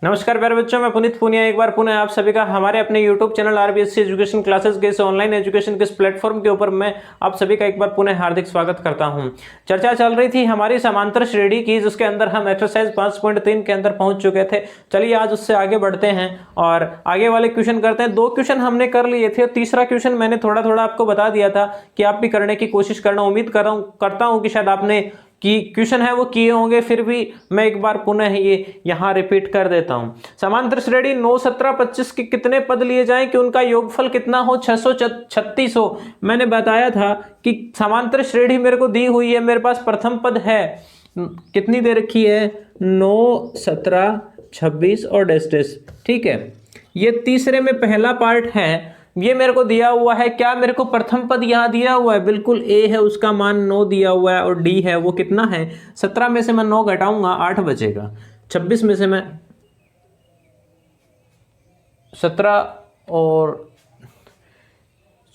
नमस्कार प्यारे बच्चों, मैं पुनीत पुनिया एक बार पुनः आप सभी का हमारे अपने YouTube channel RBSC education classes के इस ऑनलाइन एजुकेशन के इस प्लेटफॉर्म के ऊपर मैं आप सभी का एक बार पुनः हार्दिक स्वागत करता हूं। चर्चा चल रही थी हमारी समांतर श्रेणी की, जिसके अंदर हम एक्सरसाइज 5.3 के अंदर पहुंच चुके थे। चलिए आज उससे आगे बढ़ते हैं और आगे वाले क्वेश्चन करते हैं। 2 क्वेश्चन हमने कर लिए थे और तीसरा क्वेश्चन मैंने थोड़ा थोड़ा आपको बता दिया था कि आप भी करने की कोशिश करना। उम्मीद करता हूँ कि शायद आपने कि क्वेश्चन है वो किए होंगे, फिर भी मैं एक बार पुनः ये यहाँ रिपीट कर देता हूँ। समांतर श्रेणी 9, 17, 25 के कितने पद लिए जाएं कि उनका योगफल कितना हो? 636 हो। मैंने बताया था कि समांतर श्रेणी मेरे को दी हुई है, मेरे पास प्रथम पद है, कितनी दे रखी है? 9, 17, 26 और डैश डैश। ठीक है, ये तीसरे में पहला पार्ट है, ये मेरे को दिया हुआ है। क्या मेरे को प्रथम पद यहाँ दिया हुआ है? बिल्कुल ए है, उसका मान 9 दिया हुआ है और डी है वो कितना है? 17 में से मैं 9 घटाऊंगा 8 बचेगा। 26 में से मैं 17 और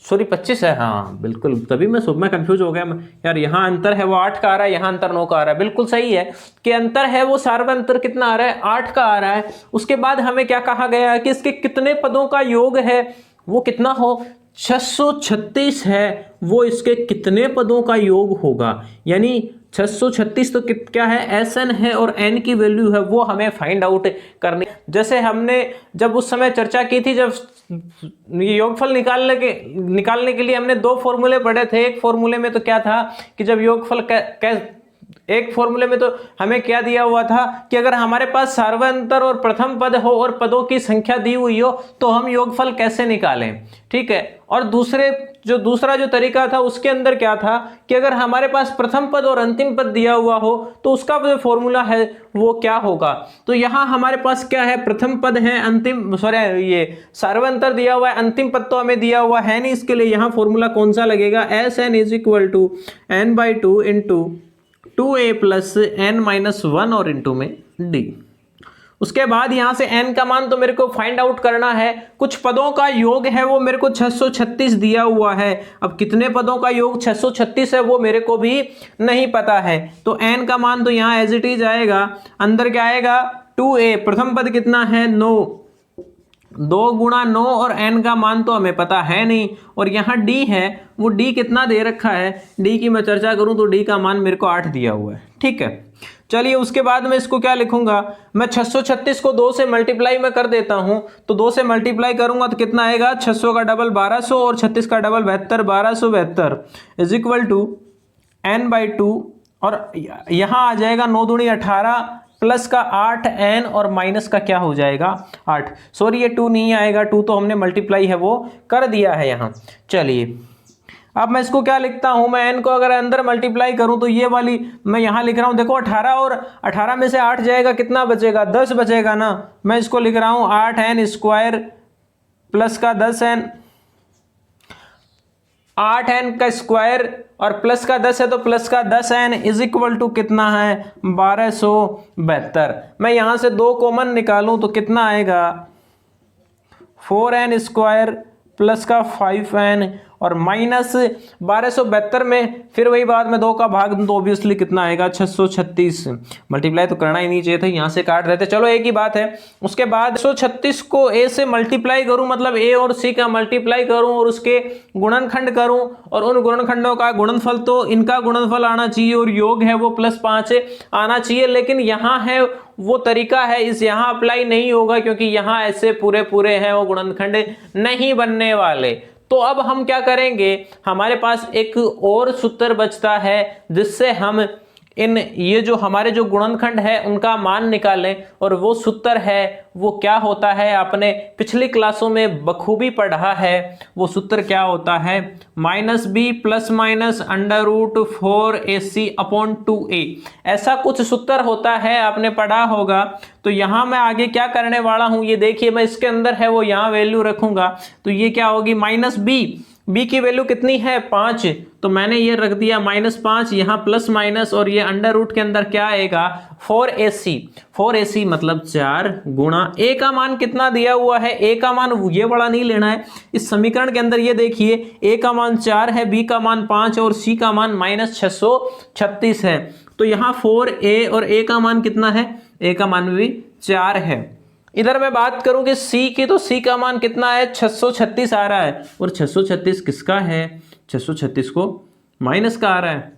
25 है। हाँ बिल्कुल, तभी मैं कंफ्यूज हो गया यार। यहाँ अंतर है वो 8 का आ रहा है, यहाँ अंतर 9 का आ रहा है। बिल्कुल सही है कि अंतर है वो सार्वत्रिक अंतर कितना आ रहा है? 8 का आ रहा है। उसके बाद हमें क्या कहा गया है कि इसके कितने पदों का योग है वो कितना हो? 636 है, वो इसके कितने पदों का योग होगा? यानी 636 तो क्या है? एस एन है और एन की वैल्यू है वो हमें फाइंड आउट करनी। जैसे हमने जब उस समय चर्चा की थी, जब योगफल निकालने के लिए हमने 2 फॉर्मूले पढ़े थे। एक फॉर्मूले में तो क्या था कि जब योगफल एक फॉर्मूले में तो हमें क्या दिया हुआ था कि अगर हमारे पास सार्वंतर और प्रथम पद हो और पदों की संख्या दी हुई हो तो हम योगफल कैसे निकालें। ठीक है, और दूसरा जो तरीका था उसके अंदर क्या था कि अगर हमारे पास प्रथम पद और अंतिम पद दिया हुआ हो तो उसका जो फॉर्मूला है वो क्या होगा। तो यहाँ हमारे पास क्या है? प्रथम पद है, ये सार्वंतर दिया हुआ है, अंतिम पद तो हमें दिया हुआ है नहीं। इसके लिए यहाँ फॉर्मूला कौन सा लगेगा? S n is equal to n/2 into 2a plus n-1 और इंटू में d। उसके बाद यहां से n का मान तो मेरे को फाइंड आउट करना है। कुछ पदों का योग है वो मेरे को 636 दिया हुआ है। अब कितने पदों का योग 636 है वो मेरे को भी नहीं पता है। तो n का मान तो यहां एज इट इज आएगा। अंदर क्या आएगा? 2a, प्रथम पद कितना है? 9, 2 गुणा 9 और n का मान तो हमें पता है नहीं। और यहाँ d है, वो d कितना दे रखा है? d की मैं चर्चा करूं तो d का मान मेरे को 8 दिया हुआ है। ठीक है, चलिए उसके बाद मैं इसको क्या लिखूंगा? मैं 636 को 2 से मल्टीप्लाई में कर देता हूं। तो 2 से मल्टीप्लाई करूंगा तो कितना आएगा? 600 का डबल 1200 और 36 का double 72, 1272 is equal to n/2 और यहाँ आ जाएगा 9 दूनी 18 प्लस का 8n और माइनस का क्या हो जाएगा? 8। सॉरी ये 2 नहीं आएगा, 2 तो हमने मल्टीप्लाई है वो कर दिया है यहाँ। चलिए अब मैं इसको क्या लिखता हूँ? मैं n को अगर अंदर मल्टीप्लाई करूँ तो ये वाली मैं यहाँ लिख रहा हूँ। देखो 18 और 18 में से 8 जाएगा, कितना बचेगा? 10 बचेगा ना। मैं इसको लिख रहा हूँ 8n स्क्वायर प्लस का 10n, 8n का स्क्वायर और प्लस का 10 है तो प्लस का 10n इज इक्वल टू कितना है? 1272। मैं यहां से 2 कॉमन निकालूं तो कितना आएगा? 4n स्क्वायर प्लस का 5n और माइनस 1272 में फिर वही बात में 2 का भाग दूं तो ऑब्वियसली कितना आएगा? 636। मल्टीप्लाई तो करना ही नहीं चाहिए था, यहाँ से काट रहे थे। चलो एक ही बात है। उसके बाद 136 को a से मल्टीप्लाई करूं, मतलब a और c का मल्टीप्लाई करूं और उसके गुणनखंड करूं और उन गुणनखंडों का गुणनफल, तो इनका गुणनफल आना चाहिए और योग है वो +5 आना चाहिए। लेकिन यहाँ है वो तरीका है, इस यहाँ अप्लाई नहीं होगा क्योंकि यहाँ ऐसे पूरे हैं वो गुणनखंड नहीं बनने वाले। तो अब हम क्या करेंगे? हमारे पास एक और सूत्र बचता है जिससे हम ये जो हमारे जो गुणनखंड है उनका मान निकालें। और वो सूत्र है वो क्या होता है? आपने पिछली क्लासों में बखूबी पढ़ा है। वो सूत्र क्या होता है? -b प्लस माइनस √4ac/2a, ऐसा कुछ सूत्र होता है, आपने पढ़ा होगा। तो यहाँ मैं आगे क्या करने वाला हूँ ये देखिए। मैं इसके अंदर है वो यहाँ वैल्यू रखूंगा तो ये क्या होगी? -b b की वैल्यू कितनी है 5, तो मैंने ये रख दिया -5, यहाँ प्लस माइनस, और ये अंडर रूट के अंदर क्या आएगा 4ac। 4ac मतलब 4 गुणा a का मान कितना दिया हुआ है, a का मान ये बड़ा नहीं लेना है। इस समीकरण के अंदर ये देखिए a का मान 4 है, b का मान 5 और c का मान -636 है। तो यहाँ 4a और a का मान कितना है, a का मान भी 4 है। इधर मैं बात करूं कि c की, तो c का मान कितना है 636 आ रहा है, और 636 किसका है, 636 को माइनस का आ रहा है,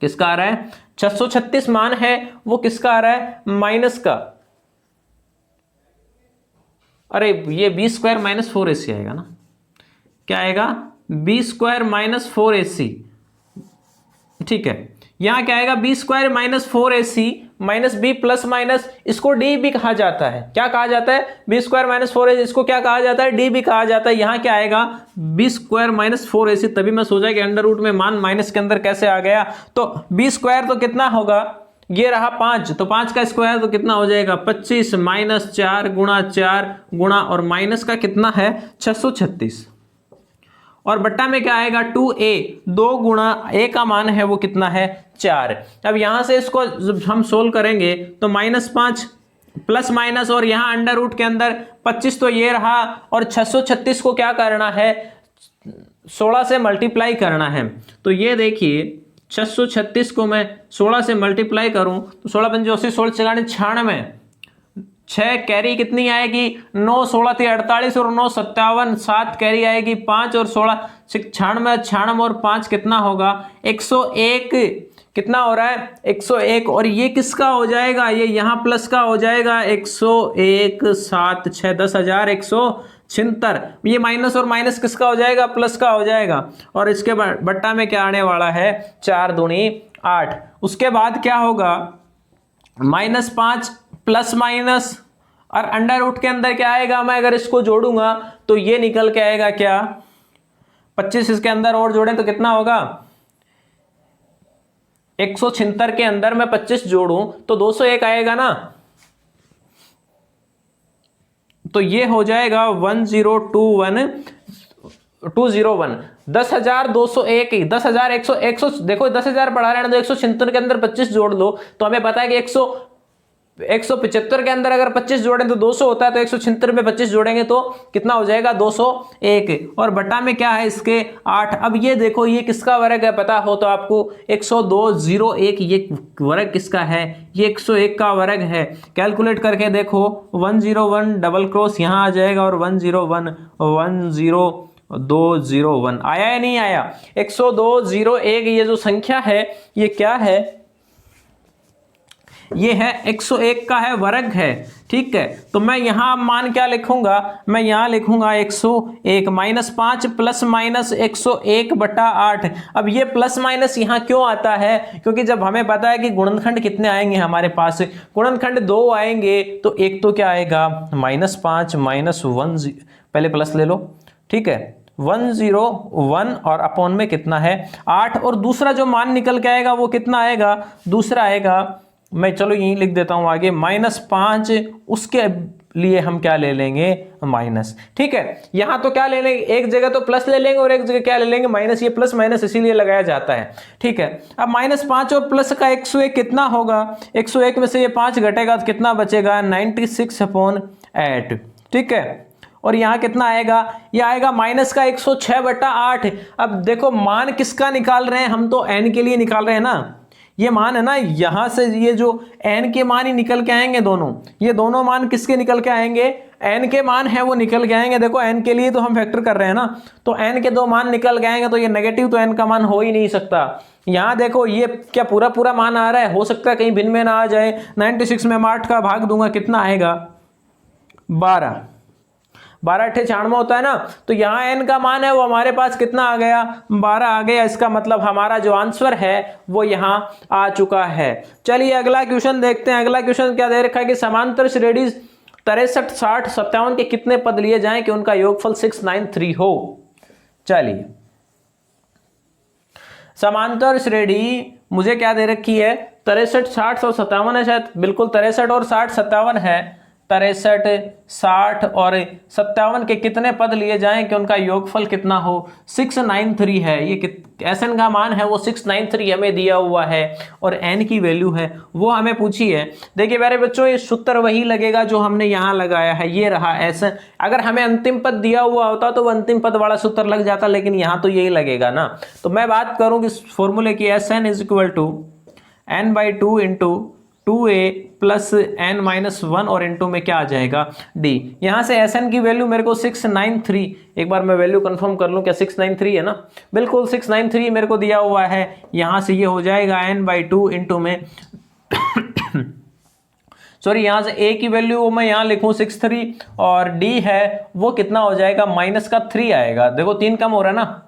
किसका आ रहा है 636 मान है वो किसका आ रहा है, माइनस का। अरे ये बी स्क्वायर माइनस 4ac आएगा ना, क्या आएगा बी स्क्वायर माइनस 4ac, ठीक है। यहां क्या आएगा b square minus 4ac minus b plus minus, इसको डी भी कहा जाता है। क्या कहा जाता है, बी स्क्वायर माइनस 4ac, इसको क्या कहा जाता है, डी भी कहा जाता है। यहां क्या आएगा बी स्क्वायर माइनस 4ac, तभी मैं सोचा कि अंडर रूट में मान माइनस के अंदर कैसे आ गया। तो बी स्क्वायर तो कितना होगा, ये रहा 5, तो 5 का स्क्वायर तो कितना हो जाएगा 25 माइनस 4 गुणा और माइनस का कितना है 636, और बट्टा में क्या आएगा 2a, 2 गुणा a का मान है वो कितना है 4। अब यहां से इसको जब हम सोल्व करेंगे तो -5 प्लस माइनस, और यहां अंडर रूट के अंदर 25 तो ये रहा, और 636 को क्या करना है 16 से मल्टीप्लाई करना है। तो ये देखिए 636 को मैं 16 से मल्टीप्लाई करूं तो 16 पंजे 80, 16 96, 6 कैरी कितनी आएगी 9, 16 थी 48 और 9 57, 7 कैरी आएगी 5 और 16 96, 96 और 5 कितना होगा 101, कितना हो रहा है 101, और ये किसका हो जाएगा, ये यहाँ प्लस का हो जाएगा 101, 7 6 10,176, ये माइनस और माइनस किसका हो जाएगा प्लस का हो जाएगा, और इसके बट्टा में क्या आने वाला है 4 दूनी 8। उसके बाद क्या होगा -5 प्लस माइनस, और अंडर रूट के अंदर क्या आएगा, मैं अगर इसको जोड़ूंगा तो ये निकल के आएगा क्या 25, इसके अंदर और जोड़ें तो कितना होगा 176 के अंदर मैं 25 जोड़ूं तो 201 आएगा ना, तो ये हो जाएगा 1021 201, 10,201, 10,100, देखो 10,000 बढ़ा रहे हैं तो 176 के अंदर 25 जोड़ लो, तो हमें पता है कि 175 के अंदर अगर 25 जोड़ें तो 200 होता है, तो 176 में 25 जोड़ेंगे तो कितना हो जाएगा 201, और बटा में क्या है इसके 8। अब ये देखो ये किसका वर्ग है पता हो तो आपको 10201, ये वर्ग किसका है, ये 101 का वर्ग है। कैलकुलेट करके देखो 101 डबल क्रॉस यहाँ आ जाएगा, और 101 10201 आया या नहीं आया, 10201 ये जो संख्या है ये क्या है, ये है 101 का है वर्ग है, ठीक है। तो मैं यहां मान क्या लिखूंगा, मैं यहां लिखूंगा 101 -5 प्लस माइनस 101 बटा 8। अब ये प्लस माइनस यहां क्यों आता है, क्योंकि जब हमें पता है कि गुणनखंड कितने आएंगे हमारे पास, गुणनखंड 2 आएंगे, तो एक तो क्या आएगा -5 -1, पहले प्लस ले लो, ठीक है 101, और अपॉन में कितना है 8, और दूसरा जो मान निकल के आएगा वो कितना आएगा, दूसरा आएगा, मैं चलो यहीं लिख देता हूं आगे -5, उसके लिए हम क्या ले लेंगे माइनस, ठीक है। यहां तो क्या ले लेंगे, एक जगह तो प्लस ले लेंगे और एक जगह क्या ले लेंगे माइनस, ये प्लस माइनस इसीलिए लगाया जाता है, ठीक है। अब -5 और प्लस का 101 कितना होगा, 101 में से ये 5 घटेगा तो कितना बचेगा 96/8, ठीक है। और यहाँ कितना आएगा, ये आएगा माइनस का 106/8। अब देखो मान किसका निकाल रहे हैं हम, तो n के लिए निकाल रहे हैं ना, ये मान है ना, यहां से ये जो n के मान ही निकल के आएंगे दोनों, ये दोनों मान किसके निकल के आएंगे, n के मान है वो निकल के आएंगे। देखो n के लिए तो हम फैक्टर कर रहे हैं ना, तो n के 2 मान निकल के आएंगे, तो ये नेगेटिव तो n का मान हो ही नहीं सकता। यहां देखो ये क्या पूरा मान आ रहा है, हो सकता है कहीं भिन्न में ना आ जाए। 96 में 8 का भाग दूंगा कितना आएगा 12, 12 × 96 होता है ना, तो यहाँ n का मान है वो हमारे पास कितना आ गया 12 आ गया। इसका मतलब हमारा जो आंसर है वो यहाँ आ चुका है। चलिए अगला क्वेश्चन देखते हैं। अगला क्वेश्चन क्या दे रखा है कि समांतर श्रेणी 63, 60, 57 के कितने पद लिए जाएं कि उनका योगफल 693 हो। चलिए समांतर श्रेणी मुझे क्या दे रखी है 63, 60 और 57 है, शायद बिल्कुल 63 और 60 57 है, 63, 60 और 57 के कितने पद लिए जाएं कि उनका योगफल कितना हो? 693 है। ये Sn का मान है वो 693 हमें दिया हुआ है और n की वैल्यू है वो हमें पूछी है। देखिए मेरे बच्चों ये सूत्र वही लगेगा जो हमने यहाँ लगाया है, ये रहा Sn। अगर हमें अंतिम पद दिया हुआ होता तो अंतिम पद वाला सूत्र लग जाता, लेकिन यहाँ तो यही लगेगा ना। तो मैं बात करूँ कि फॉर्मूले की Sn is equal to n/2 into 2a plus n-1 और इंटू में क्या आ जाएगा d। यहाँ से Sn की वैल्यू मेरे को 693, एक बार मैं वैल्यू कंफर्म कर लूँ, क्या 693 है ना? बिल्कुल 693 मेरे को दिया हुआ है। यहाँ से ये हो जाएगा n/2 इंटू में सॉरी यहाँ से a की वैल्यू वो मैं यहाँ लिखूँ 63 और d है वो कितना हो जाएगा -3 आएगा। देखो 3 कम हो रहा है ना,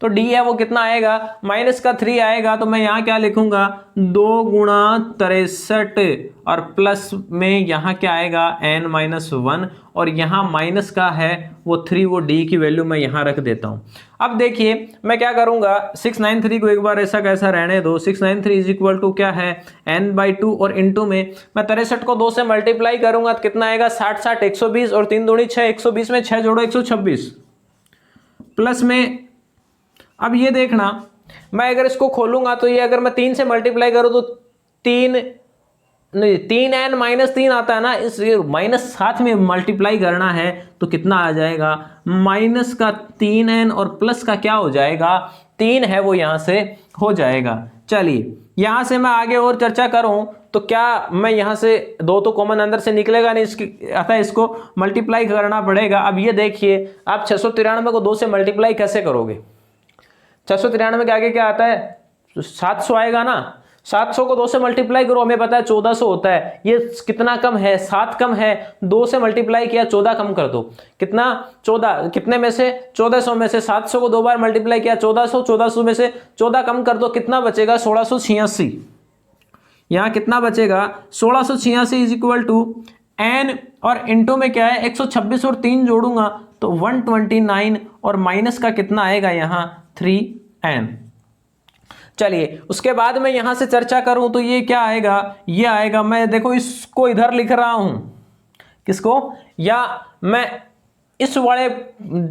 तो d है वो कितना आएगा -3 आएगा। तो मैं यहाँ क्या लिखूंगा 2 × 63 और प्लस में यहाँ क्या आएगा n-1 और यहाँ माइनस का है वो 3, वो d की वैल्यू मैं यहाँ रख देता हूँ। अब देखिए मैं क्या करूँगा 693 को एक बार ऐसा कैसा रहने दो। 693 इज इक्वल टू क्या है n/2 और इंटू में मैं 63 को 2 से मल्टीप्लाई करूँगा तो कितना आएगा 60 60 120 और 3 दूनी 6, 120 में 6 जोड़ो 126 प्लस में। अब ये देखना मैं अगर इसको खोलूंगा तो ये अगर मैं 3 से मल्टीप्लाई करूं तो 3n-3 आता है ना, इस माइनस साथ में मल्टीप्लाई करना है तो कितना आ जाएगा माइनस का 3n और प्लस का क्या हो जाएगा 3 है वो यहाँ से हो जाएगा। चलिए यहाँ से मैं आगे और चर्चा करूं तो क्या मैं यहाँ से 2 तो कॉमन अंदर से निकलेगा नहीं, अतः इसको मल्टीप्लाई करना पड़ेगा। अब ये देखिए आप 693 को 2 से मल्टीप्लाई कैसे करोगे? 693 के आगे क्या आता है 700 आएगा ना। 700 को 2 से मल्टीप्लाई करो, हमें पता है 1400 होता है। ये कितना कम है 7 कम है, 2 से मल्टीप्लाई किया 14 कम कर दो, कितना 14, कितने में से 1400 में से 700 को 2 बार मल्टीप्लाई किया 1400, 1400 में से 14 कम कर दो, कितना बचेगा 1686। यहाँ कितना बचेगा 1686 इज इक्वल टू n और इंटू में क्या है 126 और 3 जोड़ूंगा तो 129 और माइनस का कितना आएगा यहाँ 3n। चलिए उसके बाद मैं यहां से चर्चा करूं तो ये क्या आएगा, ये आएगा मैं देखो इसको इधर लिख रहा हूं, किसको, या मैं इस वाले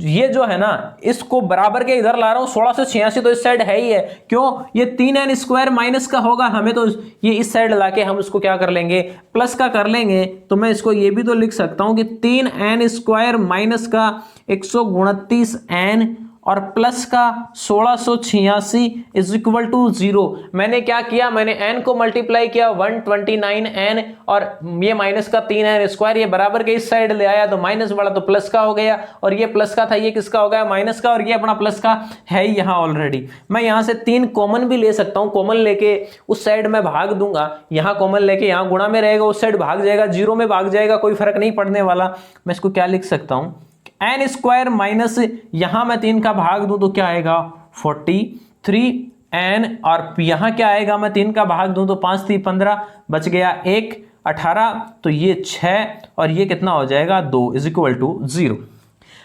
ये जो है ना इसको बराबर के इधर ला रहा हूं 1686 तो इस साइड है ही है, क्यों ये 3n² माइनस का होगा, हमें तो ये इस साइड लाके हम उसको क्या कर लेंगे प्लस का कर लेंगे। तो मैं इसको ये भी तो लिख सकता हूं कि 3n² माइनस का 129n और प्लस का 1686 इज इक्वल टू 0। मैंने क्या किया, मैंने n को मल्टीप्लाई किया 129n और ये माइनस का 3n², ये बराबर के इस साइड ले आया तो माइनस वाला तो प्लस का हो गया और ये प्लस का था ये किसका हो गया माइनस का, और ये अपना प्लस का है यहाँ ऑलरेडी। मैं यहाँ से 3 कॉमन भी ले सकता हूँ, कॉमन लेके उस साइड में भाग दूंगा, यहाँ कॉमन लेके यहाँ गुणा में रहेगा उस साइड भाग जाएगा, 0 में भाग जाएगा, कोई फर्क नहीं पड़ने वाला। मैं इसको क्या लिख सकता हूँ n² माइनस यहां मैं 3 का भाग दूं तो क्या आएगा 43n और यहां क्या आएगा मैं 3 का भाग दूं तो 5 3 15 बच गया 1 18 तो ये 6 और ये कितना हो जाएगा 2 इज इक्वल टू 0।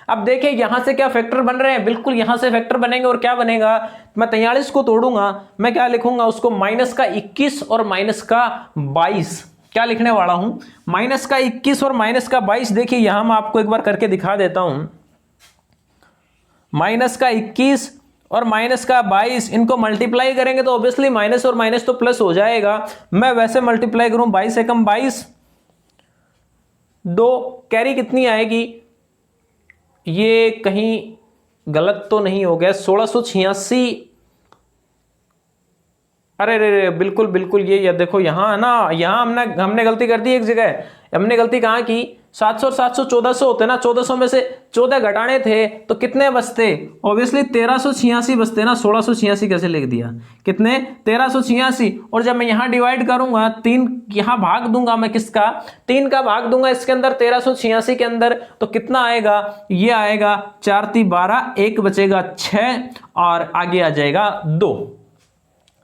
अब देखिए यहां से क्या फैक्टर बन रहे हैं, बिल्कुल यहां से फैक्टर बनेंगे और क्या बनेगा, मैं 43 को तोड़ूंगा, मैं क्या लिखूंगा उसको माइनस का 21 और माइनस का 22, क्या लिखने वाला हूं माइनस का 21 और माइनस का 22। देखिए यहां मैं आपको एक बार करके दिखा देता हूं, माइनस का 21 और माइनस का 22 इनको मल्टीप्लाई करेंगे तो ऑब्वियसली माइनस और माइनस तो प्लस हो जाएगा। मैं वैसे मल्टीप्लाई करूं 22 एकम 22, 2 कैरी कितनी आएगी, ये कहीं गलत तो नहीं हो गया 1686, अरे रे बिल्कुल बिल्कुल ये देखो यहाँ है ना, यहाँ हमने गलती कर दी एक जगह, हमने गलती कहाँ की 700 और 700 1400 होते ना, 1400 में से 14 घटाने थे तो कितने बचते, ऑब्वियसली 1386 बचते ना, 1686 कैसे लिख दिया, कितने 1386। और जब मैं यहाँ डिवाइड करूंगा 3 यहाँ भाग दूंगा मैं किसका 3 का भाग दूंगा इसके अंदर 1386 के अंदर तो कितना आएगा, ये आएगा 4 3 12, 1 बचेगा 6 और आगे आ जाएगा 2।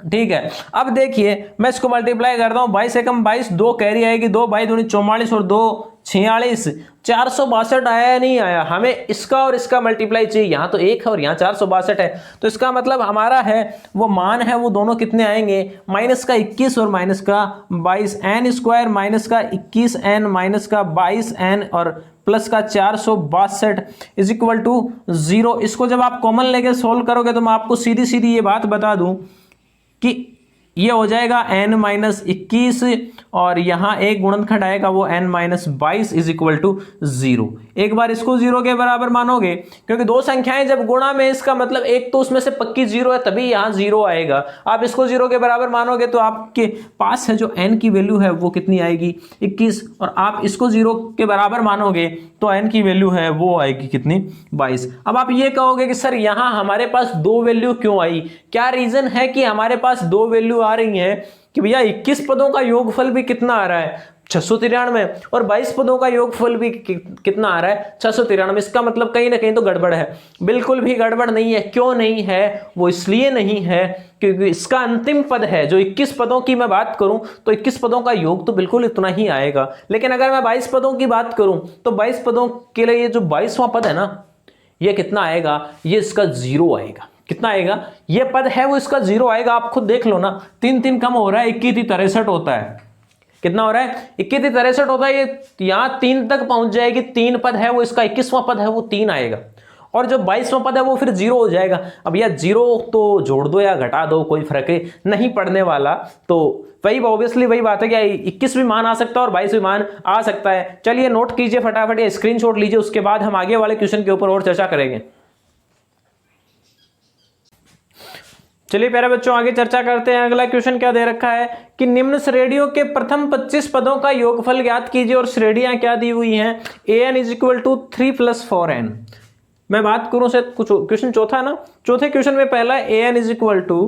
ठीक है अब देखिए मैं इसको मल्टीप्लाई करता हूं 22 एकम 22, 2 कैरी आएगी, 2 22 दूनी 44 और 2 46, 462 आया या नहीं आया, हमें इसका और इसका मल्टीप्लाई चाहिए, यहाँ तो 1 है और यहाँ 462 है, तो इसका मतलब हमारा है वो मान है वो दोनों कितने आएंगे, माइनस का 21 और माइनस का 22, एन स्क्वायर माइनस का 21n माइनस का 22n और प्लस का 462 इज इक्वल टू 0। इसको जब आप कॉमन लेके सोल्व करोगे तो मैं आपको सीधी सीधी ये बात बता दूं कि ये हो जाएगा n माइनस 21 और यहाँ एक गुणनखंड आएगा वो n minus 22 is equal to 0। एक बार इसको 0 के बराबर मानोगे, क्योंकि दो संख्याएं जब गुणा में, इसका मतलब एक तो उसमें से पक्की 0 है तभी यहाँ 0 आएगा। आप इसको 0 के बराबर मानोगे तो आपके पास है जो n की वैल्यू है वो कितनी आएगी 21, और आप इसको 0 के बराबर मानोगे तो n की वैल्यू है वो आएगी कितनी 22। अब आप ये कहोगे कि सर यहाँ हमारे पास दो वैल्यू क्यों आई, क्या रीजन है कि हमारे पास दो वैल्यू आ रही है कि भैया 21 पदों का योगफल भी कितना आ रहा है 693 और 22 पदों का योगफल भी कितना आ रहा है 693। इसका मतलब कहीं ना कहीं तो गड़बड़ है। बिल्कुल भी गड़बड़ नहीं है। क्यों नहीं है, वो इसलिए नहीं है क्योंकि इसका अंतिम पद है जो 21 पदों की मैं बात करूं तो 21 पदों का योग तो बिल्कुल इतना ही आएगा, लेकिन अगर मैं 22 पदों की बात करूं तो 22 पदों के लिए ये जो 22वां पद है ना, ये कितना आएगा, ये इसका 0 आएगा। कितना आएगा, ये पद है वो इसका 0 आएगा। आप खुद देख लो ना, 3 3 कम हो रहा है, 21 63 होता है। कितना हो रहा है, 21 63 होता है। ये यहां 3 तक पहुंच जाएगी, 3 पद है वो इसका, 21वां पद है वो 3 आएगा, और जो 22वां पद है वो फिर 0 हो जाएगा। अब यार 0 तो जोड़ दो या घटा दो, कोई फर्क नहीं पड़ने वाला। तो वही ऑब्वियसली वही बात है कि 21 भी मान आ सकता है और 22 भी मान आ सकता है। चलिए नोट कीजिए फटाफट या स्क्रीनशॉट लीजिए, उसके बाद हम आगे वाले क्वेश्चन के ऊपर और चर्चा करेंगे। चलिए प्यारे बच्चों आगे चर्चा करते हैं। अगला क्वेश्चन क्या दे रखा है कि निम्न श्रेणियों के प्रथम 25 पदों का योगफल ज्ञात कीजिए, और श्रेणियां क्या दी हुई हैं, an is equal to 3 + 4n। मैं बात करूं से कुछ क्वेश्चन चौथा ना, चौथे क्वेश्चन में पहला an इज इक्वल टू,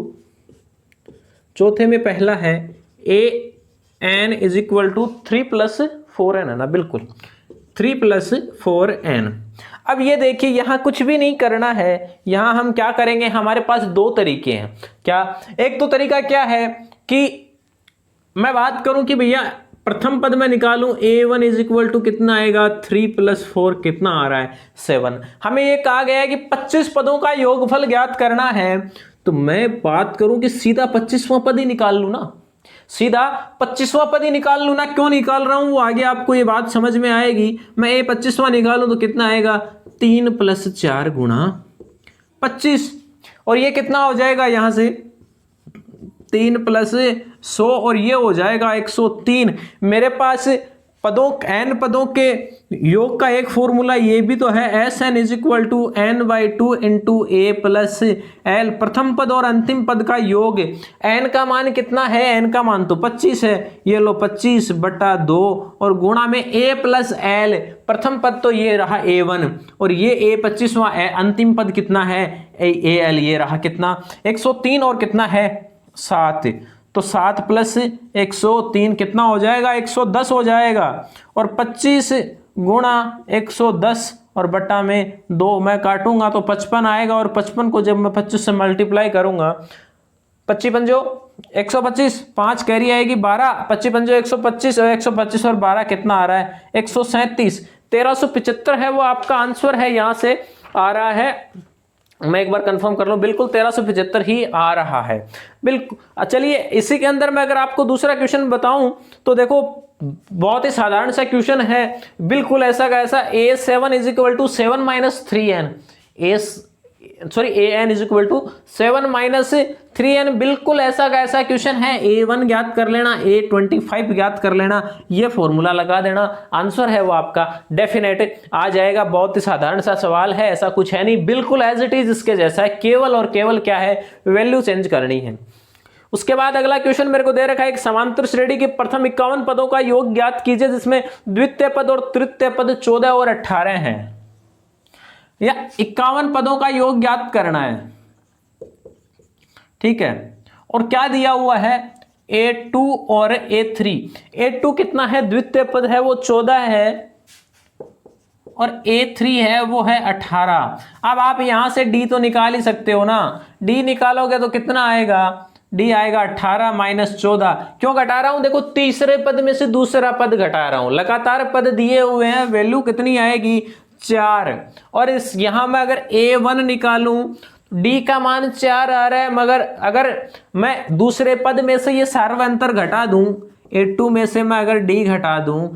चौथे में पहला है an is equal to 3 + 4n है ना, बिल्कुल 3 + 4n। अब ये देखिए यहां कुछ भी नहीं करना है, यहां हम क्या करेंगे, हमारे पास दो तरीके हैं। क्या, एक तो तरीका क्या है कि मैं बात करूं कि भैया प्रथम पद में निकालूं, a1 इज इक्वल टू कितना आएगा 3 + 4 कितना आ रहा है 7। हमें ये कहा गया है कि 25 पदों का योगफल ज्ञात करना है, तो मैं बात करूं कि सीधा 25वां पद ही निकाल लूं ना, सीधा 25वां पद ही निकाल लूं ना। क्यों निकाल रहा हूं वो आगे आपको ये बात समझ में आएगी। मैं ये 25वां निकालूं तो कितना आएगा 3 + 4 × 25, और ये कितना हो जाएगा यहां से 3 + 100 और ये हो जाएगा 103। मेरे पास पदों n पदों के योग का एक फॉर्मूला ये भी तो है, Sn is equal to n/2 × a + l। प्रथम पद और अंतिम पद का योग, n का मान कितना है, n का मान तो 25 है, ये लो 25/2 और गुणा में a + l। प्रथम पद तो ये रहा a1 और ये a 25वां अंतिम पद कितना है al, ये रहा कितना 103 और कितना है 7, तो 7 + 103 कितना हो जाएगा 110 हो जाएगा, और 25 × 110 और बट्टा में 2 मैं काटूंगा तो 55 आएगा, और 55 को जब मैं 25 से मल्टीप्लाई करूंगा 25 पंजो 125, 5 कैरी आएगी 12, 25 पंजो 125 और 125 और 12 कितना आ रहा है 137। 1375 है वो आपका आंसर है, यहां से आ रहा है। मैं एक बार कंफर्म कर लूं, बिल्कुल 1375 ही आ रहा है बिल्कुल। चलिए इसी के अंदर मैं अगर आपको दूसरा क्वेश्चन बताऊं तो देखो बहुत ही साधारण सा क्वेश्चन है, बिल्कुल ऐसा का ऐसा a7 is equal to 7 - 3n, an is equal to 7 - 3n, बिल्कुल ऐसा का ऐसा क्वेश्चन है। a1 ज्ञात कर लेना, a25 ज्ञात कर लेना, ये फॉर्मूला लगा देना, आंसर है वो आपका डेफिनेट आ जाएगा। बहुत ही साधारण सा सवाल है, ऐसा कुछ है नहीं, बिल्कुल एज इट इज इसके जैसा है, केवल और केवल क्या है वैल्यू चेंज करनी है। उसके बाद अगला क्वेश्चन मेरे को दे रखा है, एक समांतर श्रेणी के प्रथम 51 पदों का योग ज्ञात कीजिए जिसमें द्वितीय पद और तृतीय पद 14 और 18 हैं, या 51 पदों का योग ज्ञात करना है, ठीक है। और क्या दिया हुआ है a2 और a3। a2 कितना है, द्वितीय पद है वो 14 है, और a3 है वो है 18। अब आप यहां से d तो निकाल ही सकते हो ना, d निकालोगे तो कितना आएगा डी आएगा 18 माइनस 14। क्यों घटा रहा हूं? देखो तीसरे पद में से दूसरा पद घटा रहा हूं, लगातार पद दिए हुए हैं, वैल्यू कितनी आएगी 4। और इस यहां मैं अगर a1 निकालूं, डी का मान 4 आ रहा है, मगर अगर मैं दूसरे पद में से ये सार्वंतर घटा दूं, a2 में से मैं अगर डी घटा दूं,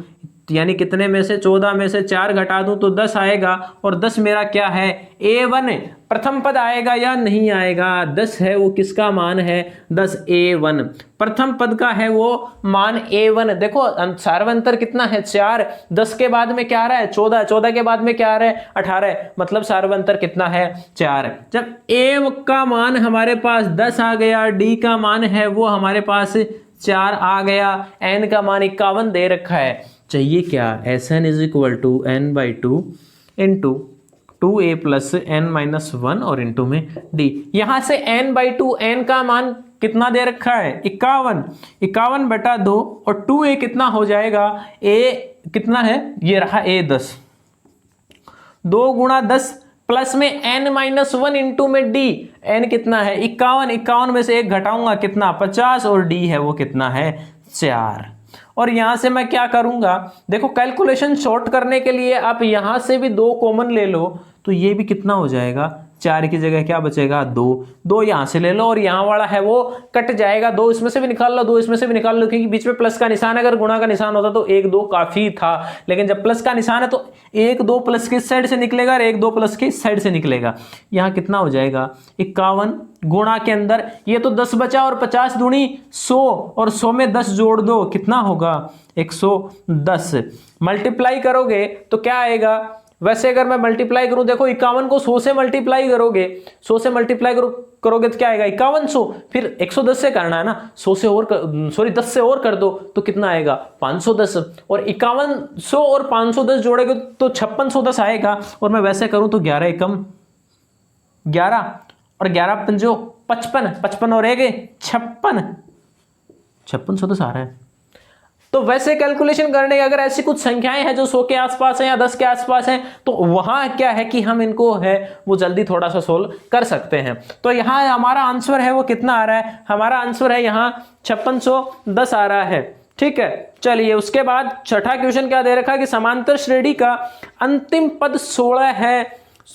यानी कितने में से 14 में से 4 घटा दूं तो 10 आएगा। और 10 मेरा क्या है? a1 प्रथम पद आएगा या नहीं आएगा? 10 है वो किसका मान है? 10 a1 प्रथम पद का है वो मान a1। देखो सार्वंतर कितना है 4, 10 के बाद में क्या आ रहा है 14, 14 के बाद में क्या आ रहा है 18, मतलब सार्वंतर कितना है 4। जब a का मान हमारे पास 10 आ गया, d का मान है वो हमारे पास 4 आ गया, n का मान 51 दे रखा है। चाहिए क्या? Sn is equal to n by 2 into 2a plus n minus 1 और इंटू में d। यहां से n बाई 2 n का मान कितना दे रखा है 51, 51 बटा 2 और 2a कितना हो जाएगा? a कितना है? ये रहा a 10, 2 गुणा 10 प्लस में n माइनस 1 इंटू में d। n कितना है 51, 51 में से 1 घटाऊंगा कितना 50 और d है वो कितना है 4। और यहां से मैं क्या करूंगा? देखो कैलकुलेशन शॉर्ट करने के लिए आप यहां से भी 2 कॉमन ले लो तो ये भी कितना हो जाएगा 4 की जगह क्या बचेगा 2, 2 यहां से ले लो और यहां वाला है वो कट जाएगा, 2 इसमें से भी निकाल लो, 2 इसमें से भी निकाल लो, क्योंकि बीच में प्लस का निशान, अगर गुणा का निशान होता तो 1 2 काफी था, लेकिन जब प्लस का निशान है तो 1 2 प्लस किस साइड से निकलेगा और 1 2 प्लस किस साइड से निकलेगा। यहाँ कितना हो जाएगा 51 गुणा के अंदर ये तो 10 बचा और 50 दूनी 100 और 100 में 10 जोड़ दो कितना होगा 110। मल्टीप्लाई करोगे तो क्या आएगा? वैसे अगर मैं मल्टीप्लाई करूं, देखो 51 को 100 से मल्टीप्लाई करोगे, 100 से मल्टीप्लाई करोगे तो क्या आएगा 5100, फिर 110 से करना है ना, 100 से और 10 से और कर दो तो कितना आएगा 510। और 5100 और 510 जोड़ेगे तो 5610 आएगा। और मैं वैसे करूं तो 11 एकम 11 और 11 पंजो 55, 55 और 1 56, 5610 आ रहा है। तो वैसे कैलकुलेशन करने के अगर ऐसी कुछ संख्याएं हैं जो 100 के आसपास हैं या 10 के आसपास हैं तो वहां क्या है कि हम इनको है वो जल्दी थोड़ा सा सोल्व कर सकते हैं। तो यहां हमारा आंसर है वो कितना आ रहा है? हमारा आंसर है यहां 5610 आ रहा है। ठीक है, चलिए उसके बाद छठा क्वेश्चन क्या दे रखा है कि समांतर श्रेणी का अंतिम पद 16 है,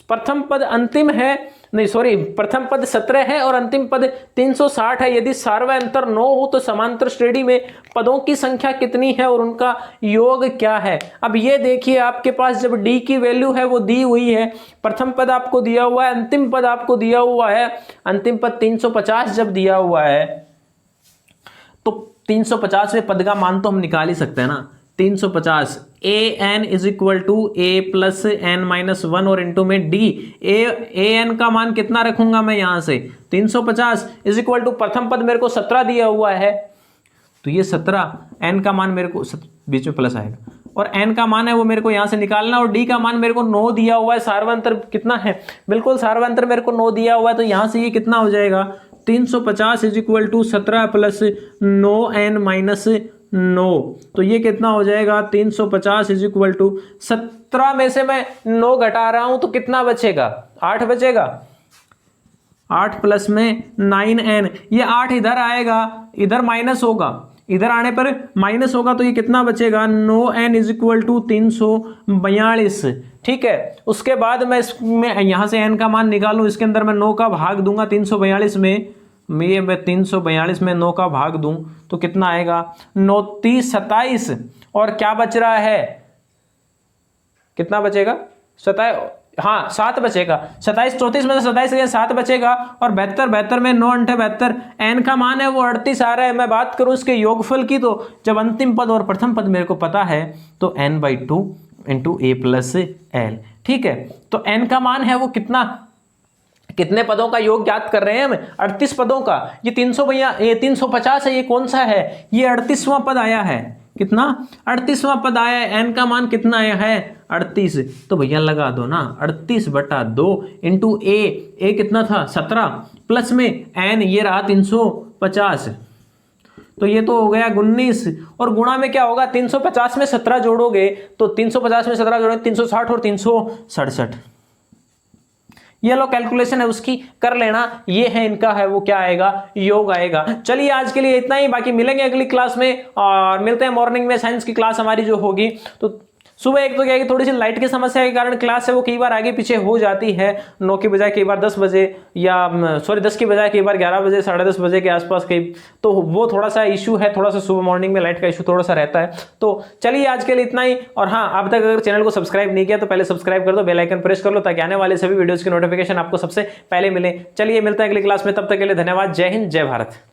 प्रथम पद अंतिम है, नहीं सॉरी प्रथम पद 17 है और अंतिम पद 360 है। यदि सार्वंतर 9 हो तो समांतर श्रेणी में पदों की संख्या कितनी है और उनका योग क्या है? अब ये देखिए आपके पास जब d की वैल्यू है वो दी हुई है, प्रथम पद आपको दिया हुआ है, अंतिम पद आपको दिया हुआ है, अंतिम पद 350 जब दिया हुआ है तो 350वें पद का मान तो हम निकाल ही सकते हैं ना। 350 an is equal to a plus n minus 1 और इंटू में d। an का मान कितना रखूंगा मैं यहां से 350 इज इक्वल टू प्रथम पद मेरे को 17 दिया हुआ है तो ये 17, n का मान मेरे को बीच में प्लस आएगा और n का मान है वो मेरे को यहां से निकालना और d का मान मेरे को 9 दिया हुआ है। सार्वंतर कितना है? बिल्कुल सार्वंतर मेरे को 9 दिया हुआ है तो यहां से ये कितना हो जाएगा 350 is equal to 17 plus 9n minus 9, तो ये कितना हो जाएगा 350 इज इक्वल टू 17 में से मैं 9 घटा रहा हूं तो कितना बचेगा 8 बचेगा, 8 प्लस में 9n, ये 8 इधर आएगा, इधर माइनस होगा, इधर आने पर माइनस होगा तो ये कितना बचेगा 9n इज इक्वल टू 342। ठीक है, उसके बाद मैं इसमें यहां से n का मान निकालूं, इसके अंदर मैं 9 का भाग दूंगा 342 में, मैं 342 में 9 का भाग दूं तो कितना आएगा 9 30 27 और क्या बच रहा है कितना बचेगा 7 बचेगा, 27 34 में से 27 गए 7 बचेगा और 72 में 9 8 72, n का मान है वो 38 आ रहा है। मैं बात करूं इसके योगफल की तो जब अंतिम पद और प्रथम पद मेरे को पता है तो n/2 into a plus l। ठीक है, तो n का मान है वो कितने पदों का योग ज्ञात कर रहे हैं हम 38 पदों का। ये 350 है, ये कौन सा है? ये 38वां पद आया है, कितना 38वां पद आया है। n का मान कितना आया है 38, तो भैया लगा दो ना 38/2 इंटू a कितना था 17 प्लस में n ये रहा 350 तो ये तो हो गया 19 और गुणा में क्या होगा 350 में 17 जोड़ोगे तो 350 में 17 जोड़ोगे 360 और 367, ये लो कैलकुलेशन है उसकी कर लेना। ये है इनका है वो क्या आएगा, योग आएगा। चलिए आज के लिए इतना ही, बाकी मिलेंगे अगली क्लास में और मिलते हैं मॉर्निंग में। साइंस की क्लास हमारी जो होगी तो सुबह एक तो क्या है कि थोड़ी सी लाइट की समस्या के कारण क्लास है वो कई बार आगे पीछे हो जाती है, 9 की बजाय कई बार 10 बजे या सॉरी 10 की बजाय कई बार 11 बजे 10:30 बजे के आसपास कई, तो वो थोड़ा सा इशू है, थोड़ा सा सुबह मॉर्निंग में लाइट का इशू थोड़ा सा रहता है। तो चलिए आज के लिए इतना ही। और हाँ, अब तक अगर चैनल को सब्सक्राइब नहीं किया तो पहले सब्सक्राइब कर दो, बेल आइकन प्रेस कर लो ताकि आने वाले सभी वीडियोज की नोटिफिकेशन आपको सबसे पहले मिले। चलिए मिलते हैं अगली क्लास में, तब तक के लिए धन्यवाद। जय हिंद, जय भारत।